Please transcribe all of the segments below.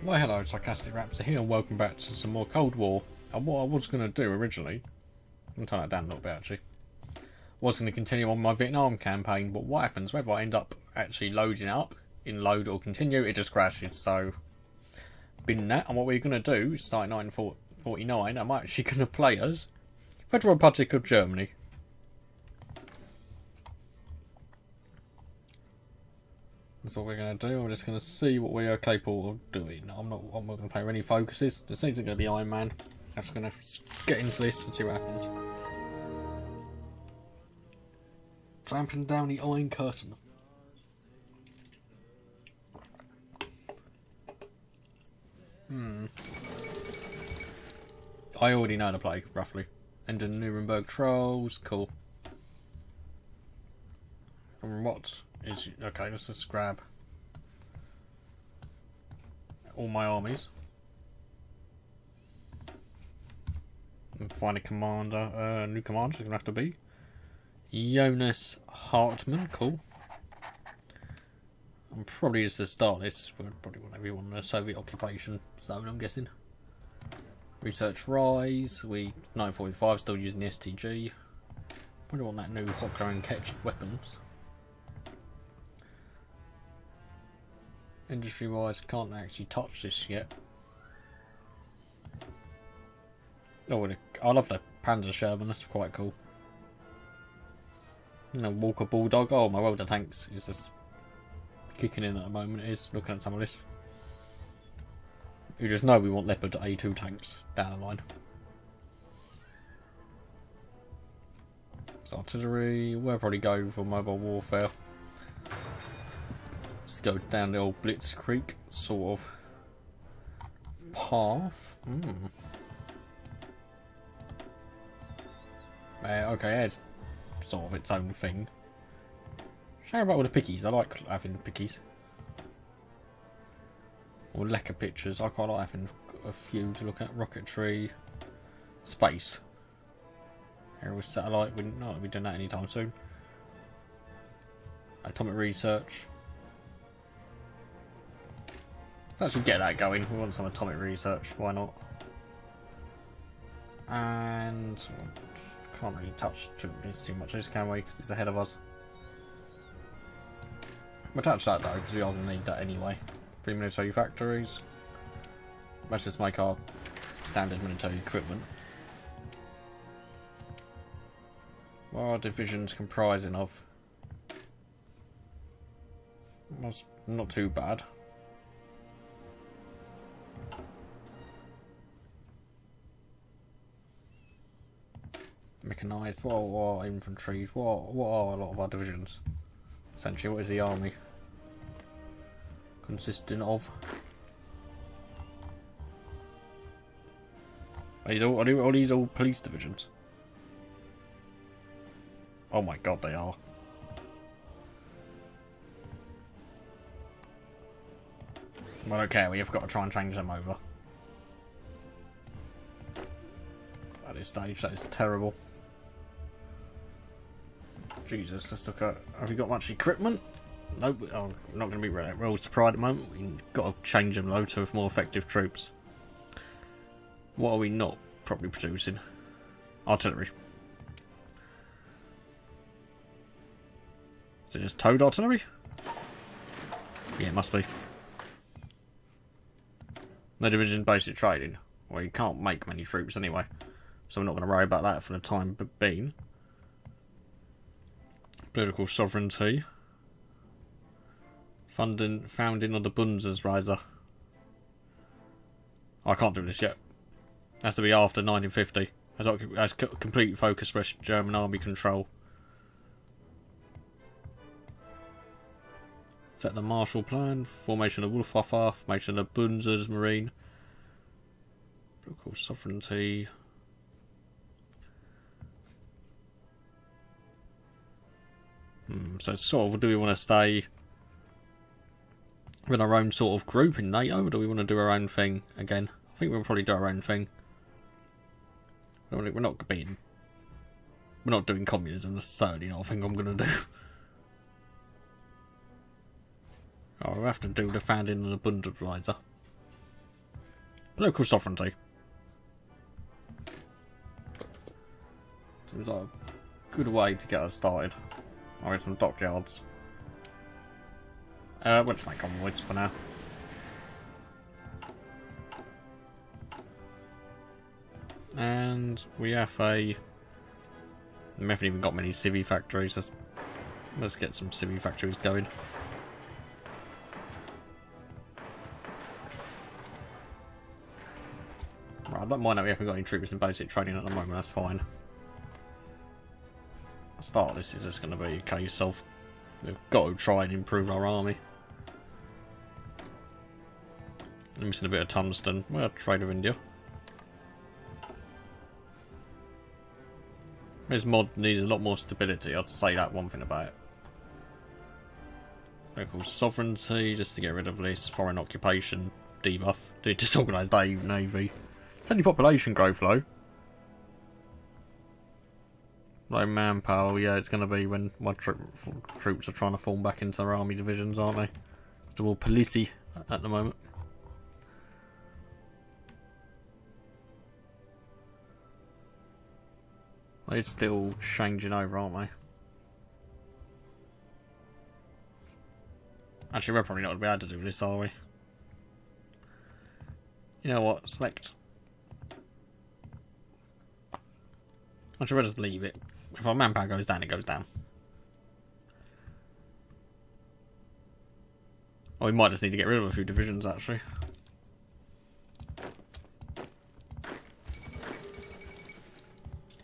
Well, hello, Sarcastic Raptor here, and welcome back to some more Cold War. And what I was going to do originally, I'm going to turn that down a little bit actually, was going to continue on my Vietnam campaign, but what happens, whether I end up actually loading up in load or continue, it just crashes. So, bin that, and what we're going to do, starting 1949, I'm actually going to play as Federal Republic of Germany. That's what we're going to do. We're just going to see what we are capable of doing. I'm not going to play any focuses. This isn't going to be Iron Man. I'm just going to get into this and see what happens. Trampling down the Iron Curtain. I already know the play, roughly. End of Nuremberg Trolls. Cool. From what is... Okay, let's just grab all my armies. And find a commander. New commander is going to have to be Jonas Hartmann. Cool. And probably just to start this, we'll probably want everyone in the Soviet occupation zone, I'm guessing. Research Rise. 1945 still using the STG. Probably want that new Hockler and Ketch weapons. Industry wise, can't actually touch this yet. Oh, I love the Panzer Sherman, that's quite cool. And a Walker Bulldog. Oh, my welder tanks is just kicking in at the moment. It is looking at some of this. You just know we want Leopard A2 tanks down the line. It's artillery. We'll probably go for mobile warfare. Let's go down the old Blitzkrieg sort of path. Okay, it's sort of its own thing. How about all the pickies? I like having pickies. Or lacquer pictures. I quite like having a few to look at. Rocketry. Space. Aerial satellite. We're not going to be doing that anytime soon. Atomic research. Let's actually get that going. We want some atomic research. Why not? And can't really touch this too much, can we? Because it's ahead of us. We'll touch that though, because we are going to need that anyway. 3 military factories. Let's just make our standard military equipment. What are our divisions comprising of? That's not too bad. Mechanised. What are infantry? What are a lot of our divisions? Essentially, what is the army consisting of? Are these all police divisions? Oh my god, they are. Well, okay, we have got to try and change them over. At this stage, that is terrible. Jesus, let's look at... Have we got much equipment? Nope, I'm not going to be real surprised at the moment. We've got to change them though to more effective troops. What are we not properly producing? Artillery. Is it just towed artillery? Yeah, it must be. No division basic trading. Well, you can't make many troops anyway, so we're not going to worry about that for the time being. Political sovereignty. Founding of the Bundeswehr. I can't do this yet. It has to be after 1950. As complete focus for German army control. Set the Marshall Plan. Formation of Luftwaffe. Formation of Bundesmarine. Political sovereignty. So sort of, do we want to stay with our own sort of group in NATO, or do we want to do our own thing again? I think we'll probably do our own thing. We're not doing communism, that's certainly not a thing I'm going to do. Oh, we'll have to do the founding of the Bundeswehr. Local sovereignty. Seems like a good way to get us started. I'll get some dockyards. We'll just make convoys for now. And we have we haven't even got many civvy factories. Let's get some civvy factories going. Right, I don't mind that we haven't got any troops in basic training at the moment, that's fine. The start of this is just going to be a case of we've got to try and improve our army. I'm missing a bit of tungsten. Well, trade with India. This mod needs a lot more stability, I'd say that one thing about it. Local sovereignty, just to get rid of this foreign occupation debuff. The disorganised navy. It's only population growth though. Low manpower, yeah, it's going to be when my troops are trying to form back into their army divisions, aren't they? It's all policey at the moment. They're still changing over, aren't they? Actually, we're probably not going to be able to do this, are we? You know what? Select. Actually, we'll just leave it. If our manpower goes down, it goes down. Or we might just need to get rid of a few divisions, actually.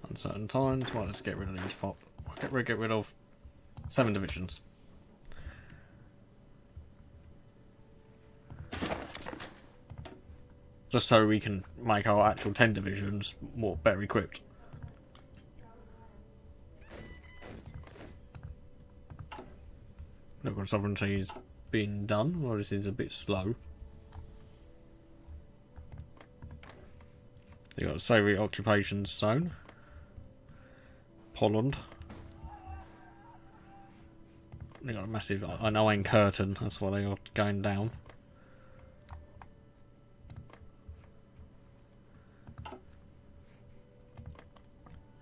Uncertain times. Well, let's get rid of these. Get rid of 7 divisions. Just so we can make our actual 10 divisions better equipped. Local sovereignty is being done. Well, this is a bit slow. You got the Soviet occupation zone. Poland. They got a massive. I know Curtain. That's why they are going down.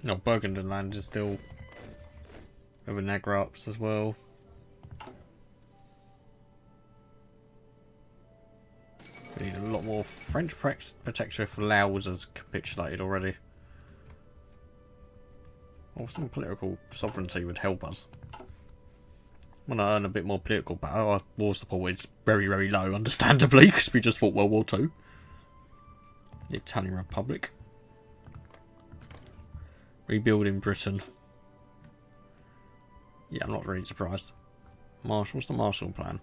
No, Burgenland is still over Nagraps as well. We need a lot more French protection if Laos has capitulated already. Or some political sovereignty would help us. When I earn a bit more political power, our war support is very, very low, understandably, because we just fought World War II. The Italian Republic. Rebuilding Britain. Yeah, I'm not really surprised. What's the Marshall Plan?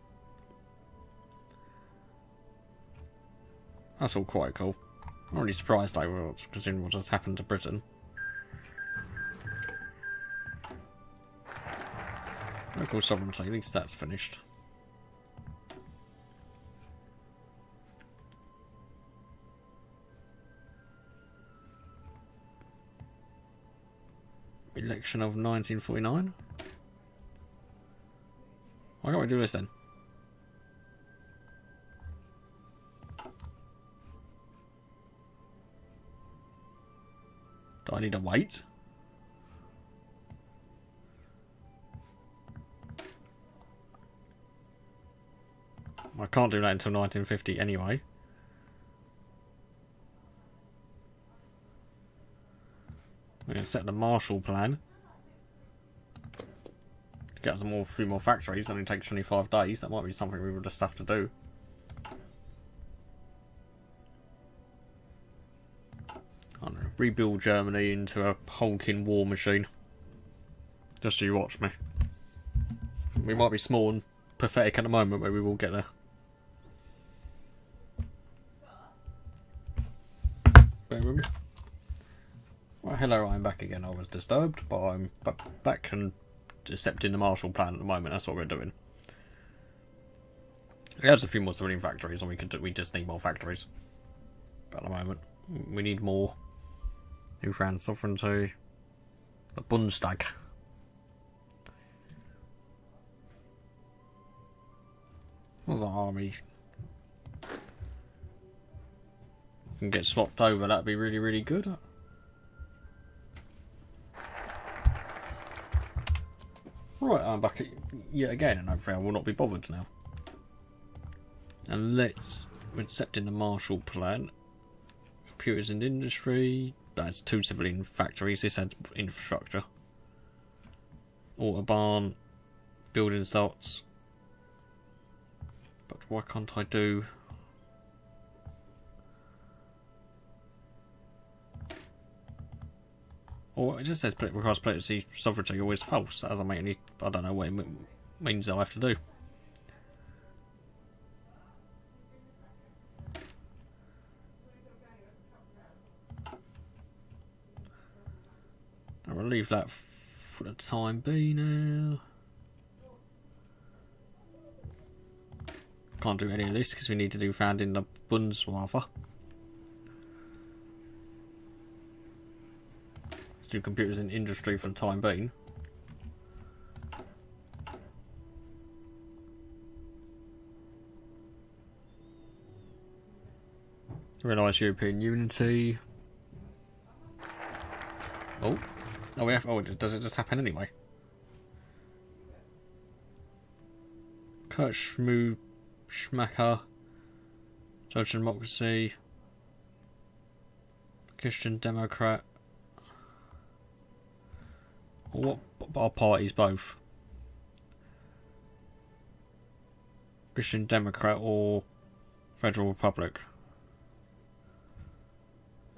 That's all quite cool. I'm not really surprised I will, considering what has happened to Britain. Local sovereignty, at least that's finished. Election of 1949. Why can't we do this then? Do I need to wait? I can't do that until 1950 anyway. We're going to set the Marshall Plan. Get some a few more factories, only takes 25 days. That might be something we will just have to do. I don't know, rebuild Germany into a hulking war machine. Just so you watch me. We might be small and pathetic at the moment, but we will get there. Bear with me. Well, hello, I'm back again. I was disturbed, but I'm back and accepting the Marshall Plan at the moment. That's what we're doing. There's a few more civilian factories, and we just need more factories. But at the moment, we need more. New France sovereignty. The Bundeswehr. What's our army? can get swapped over, that'd be really, really good. Right, I'm back at yet again, and hopefully I will not be bothered now. And let's accept in the Marshall Plan. Computers and industry. That's 2 civilian factories. This adds infrastructure. Autobahn. Building starts. But why can't I do... Or it just says requires policy sovereignty always false. That doesn't make any... I don't know what it means I have to do. I'll leave that for the time being now. Can't do any of this because we need to do founding the Bundeswehr. Let's do computers in industry for the time being. Realise European unity. Oh. Oh, we have. Oh, does it just happen anyway? Kurt Schmacker, Social Democracy, Christian Democrat. What are parties both? Christian Democrat or Federal Republic?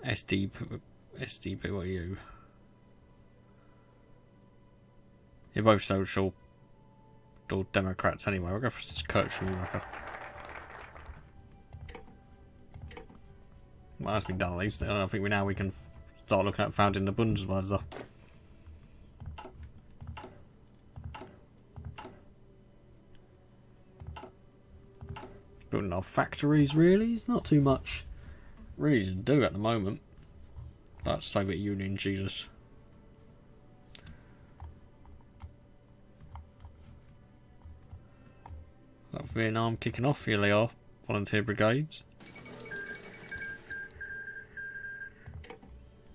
SDP, what are you? You're both social or Democrats anyway. We'll go for Kurt Schumacher. Well, that's been done at least. I think we can start looking at founding the Bundeswehr. Building our factories, really? It's not too much really to do at the moment. That's Soviet Union, Jesus. Vietnam kicking off, here they are, volunteer brigades.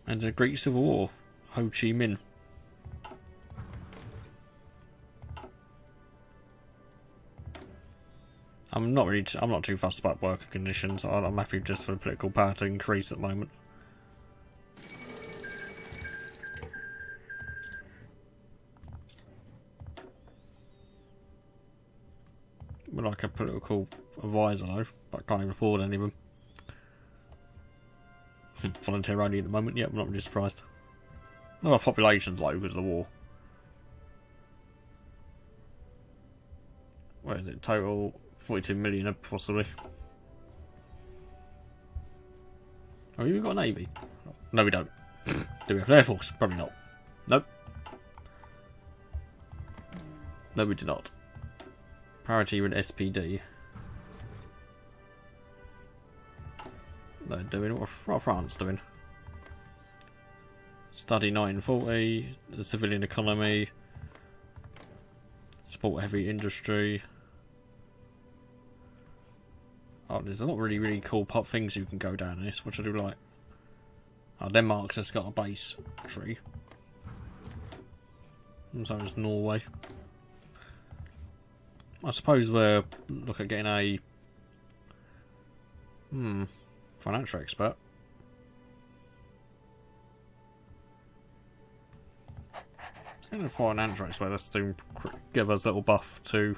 And the Great Civil War, Ho Chi Minh. I'm not too fussed about worker conditions. I'm happy just for the political power to increase at the moment. We're like a political advisor though, but I can't even afford any of them. Volunteer only at the moment, yeah, I'm not really surprised. No, our population's low because of the war. Where is it? Total 42 million possibly. Oh, you got a navy? No, we don't. Do we have an air force? Probably not. Nope. No, we do not. Priority with SPD. They're doing what France doing. Study 1940, the civilian economy, support heavy industry. Oh, there's a lot of really cool pop things you can go down in this, which I do like. Oh, Denmark's just got a base tree. And so is Norway. I suppose we're looking at getting a financial expert. Getting a financial expert, let's give us a little buff to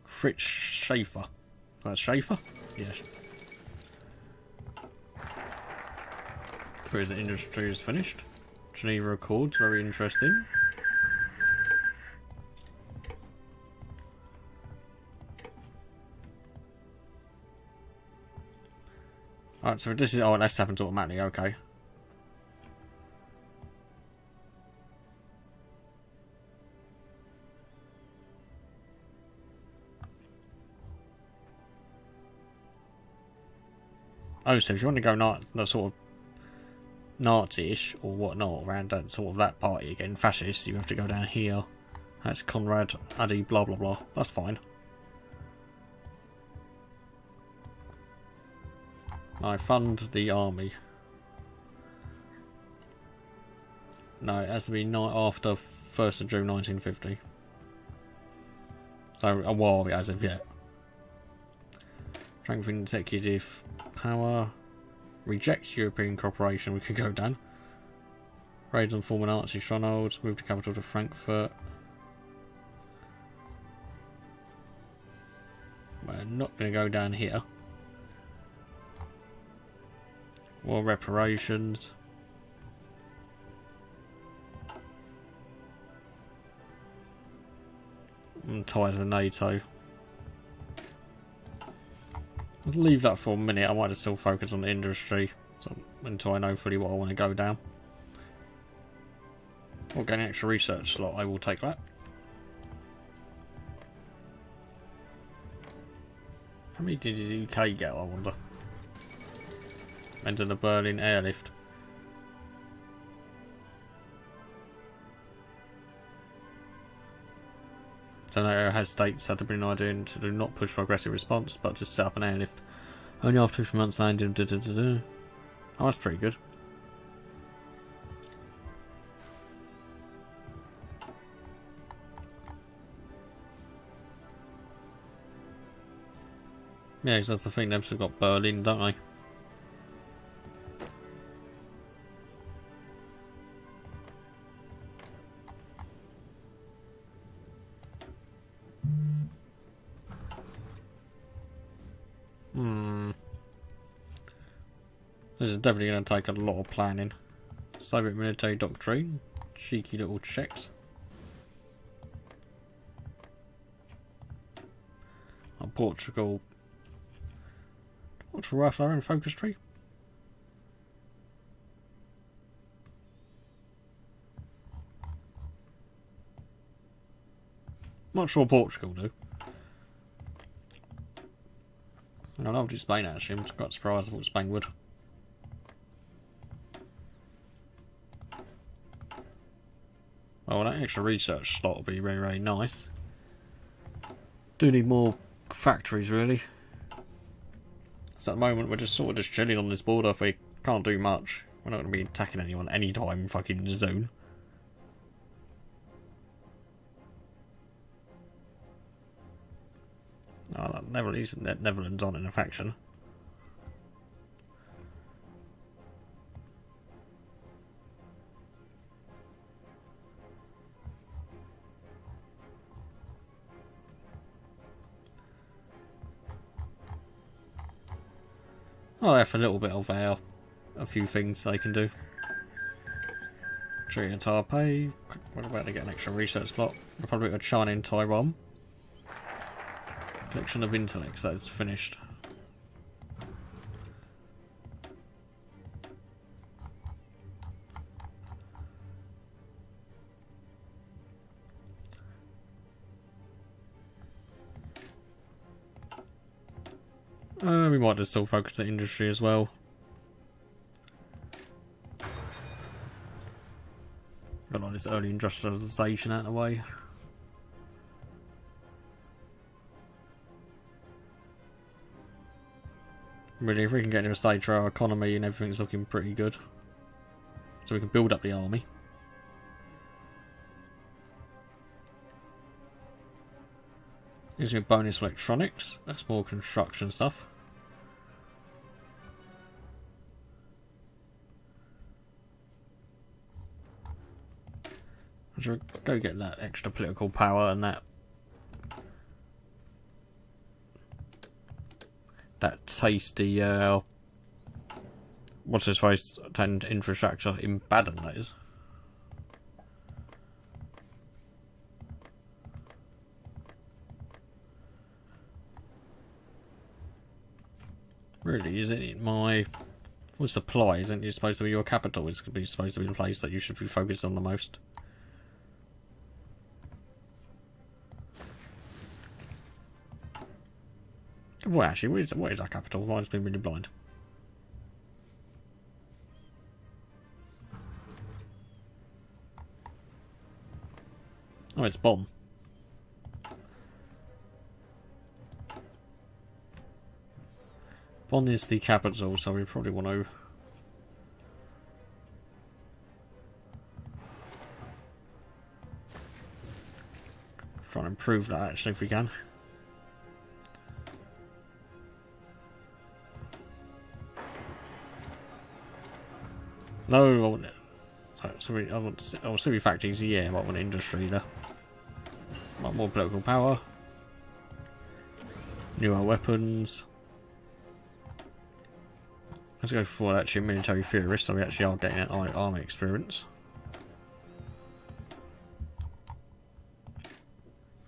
Fritz Schaefer. That's Schaefer? Yes. Whereas the industry is finished. Geneva Accords, very interesting. Alright, so this is... Oh, this happens automatically, okay. Oh, so if you want to go that sort of Nazi-ish or whatnot around that sort of that party again, fascist, you have to go down here. That's Conrad, Addy, blah blah blah. That's fine. I fund the army. No, it has to be after 1st of June 1950. So a while as of yet. Strengthen executive power. Reject European cooperation. We could go down. Raids on former Nazi strongholds. Move the capital to Frankfurt. We're not going to go down here. War reparations. And ties with NATO. I'll leave that for a minute. I might just still focus on the industry until I know fully what I want to go down. Or get an extra research slot, I will take that. How many did the UK get, I wonder? Enter the Berlin airlift. So NATO has states had to bring an idea to do not push for aggressive response, but just set up an airlift. Only after 2 months landing. Oh, that's pretty good. Yeah, because that's the thing, they've still got Berlin, don't they? This is definitely going to take a lot of planning. Soviet military doctrine. Cheeky little checks. And Portugal. What's Raptor and focus tree? Not sure Portugal do. I loved Spain actually. I'm quite surprised I thought Spain would. Oh, that extra research slot will be very, very nice. Do need more factories, really. So at the moment, we're just sort of just chilling on this border. If we can't do much, we're not going to be attacking anyone anytime fucking soon. Oh, Netherlands aren't in a faction. Oh, they have a little bit of a few things they can do. Treaty and Taipei. What about to get an extra research slot? Republic of China in Taiwan. Collection of intellects, that is finished. We might just still focus on industry as well. Got all this early industrialisation out of the way. Really, if we can get to a stage where our economy and everything's looking pretty good, so we can build up the army. Gives me a bonus electronics. That's more construction stuff. I should go get that extra political power and that tasty what's his face infrastructure in Baden, that is. Really, isn't it my supply? Isn't it supposed to be your capital? It's supposed to be the place that you should be focused on the most. Well, actually, what is our capital? I've been really blind. Oh, it's Bonn. Bonn is the capital, so we probably want to try and improve that actually if we can. No, I want it. I want civil factories, yeah, I might want industry there. Might more political power. Newer weapons. Let's go for actually military theorists, so we actually are getting an army experience.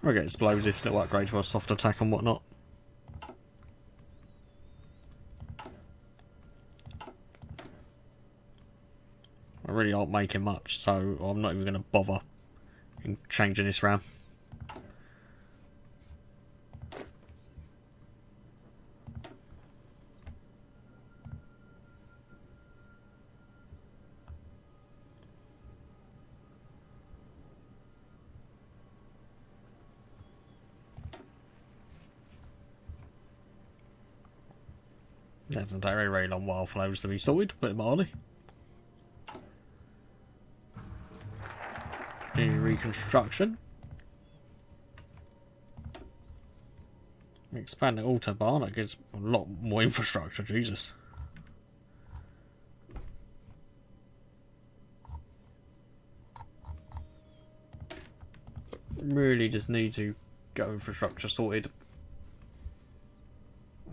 We'll get explosives, little upgrade for a soft attack and whatnot. I really aren't making much, so I'm not even going to bother in changing this round. That's a very, very long while for those to be sorted, but mildly. Reconstruction. Expand the autobahn, that gives a lot more infrastructure, Jesus. Really just need to get infrastructure sorted.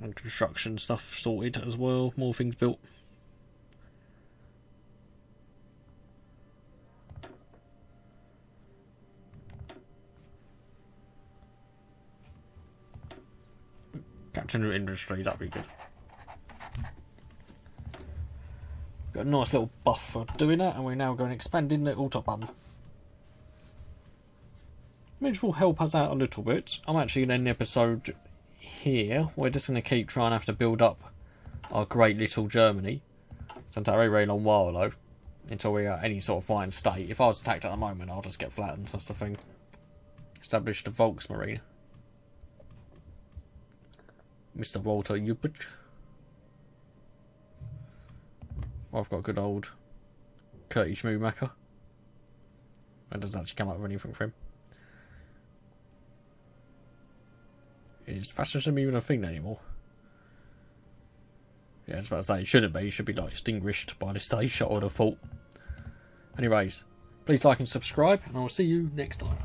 And construction stuff sorted as well, more things built. Captain of industry, that'd be good. Got a nice little buff for doing that, and we're now going expanding the autobahn. Which will help us out a little bit. I'm actually going to end the episode here. We're just going to keep trying to have to build up our great little Germany. It's going to take a very, very long while though, until we are any sort of fine state. If I was attacked at the moment, I'll just get flattened, that's the thing. Establish the Volksmarine. Mr. Walter Ubich. Well, I've got good old Curtis Schmoomacher. That doesn't actually come up with anything for him. Is fascism even a thing anymore? Yeah, I was about to say it shouldn't be. It should be like extinguished by this stage, I would have thought. Anyways, please like and subscribe, and I will see you next time.